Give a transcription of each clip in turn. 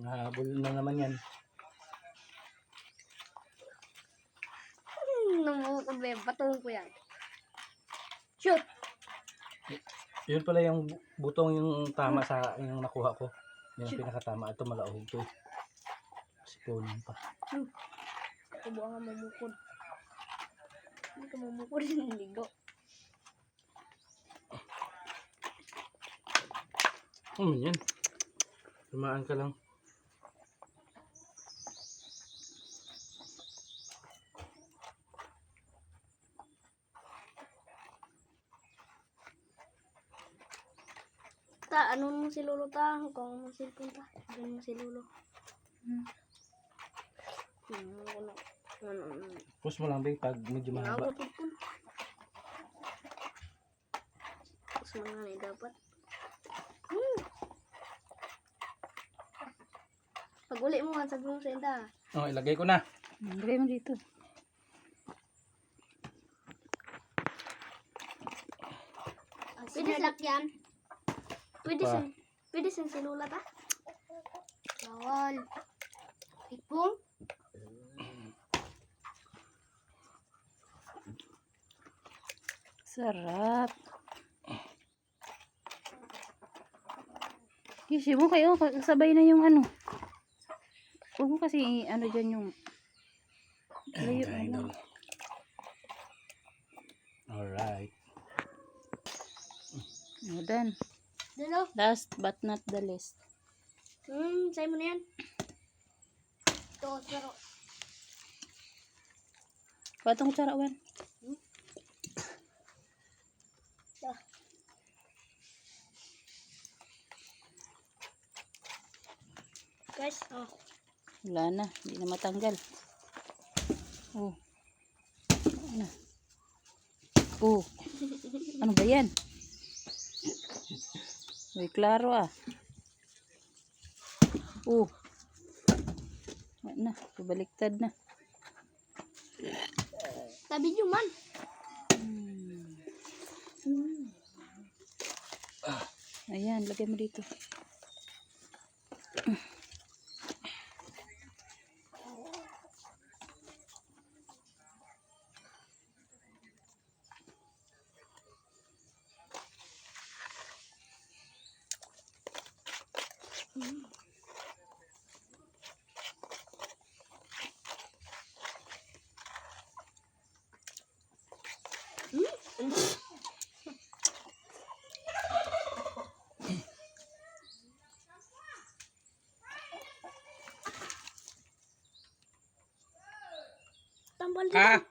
Nahabol na naman yan. Namukube, patong ko yan. Shoot! Yun pala yung butong yung tama sa yung nakuha ko. Yun ang pinakatama. Ito malaog to. Sipunin pa. Kubo nga mamukod. Hindi ka mamukod yung ligo. Ano yan? Tumaan ka lang. Ta, ano mo si Lolo ta? Kung mo cellphone ta. Ano mo si Lolo? Push mo lang ba pag medyo mahaba. Push mo nga dapat. Pag uli mo, sabi mo sa inda. Oh, ilagay ko na. Ilagay mo dito. Sinulak yan. Pwede sin sinulat ah. Bawal. Ipong. Sarap. Kasi mo kayo, sabay na yung ano. Huwag mo kasi ano dyan yung layo na lang. Alright. Done. Dalo. Last but not the least. Sa'yo mo na yan. Ito, pero. Patong kutsarawan. Guys, oh. Wala na, hindi na matanggal. Oh. Ano? Oh. Ano ba yan? Uy, klaro ah. Oh. Wala na, pabaliktad na. Tabi nyo man. Ayan, lagay mo dito. Tambal dito. Ah!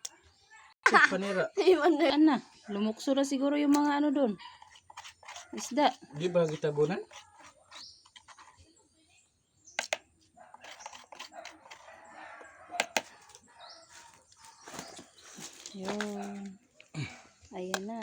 Panira. Ano na, lumukso na siguro yung mga ano doon. Isda. Di ba kita bunan? Yun. Ayan na.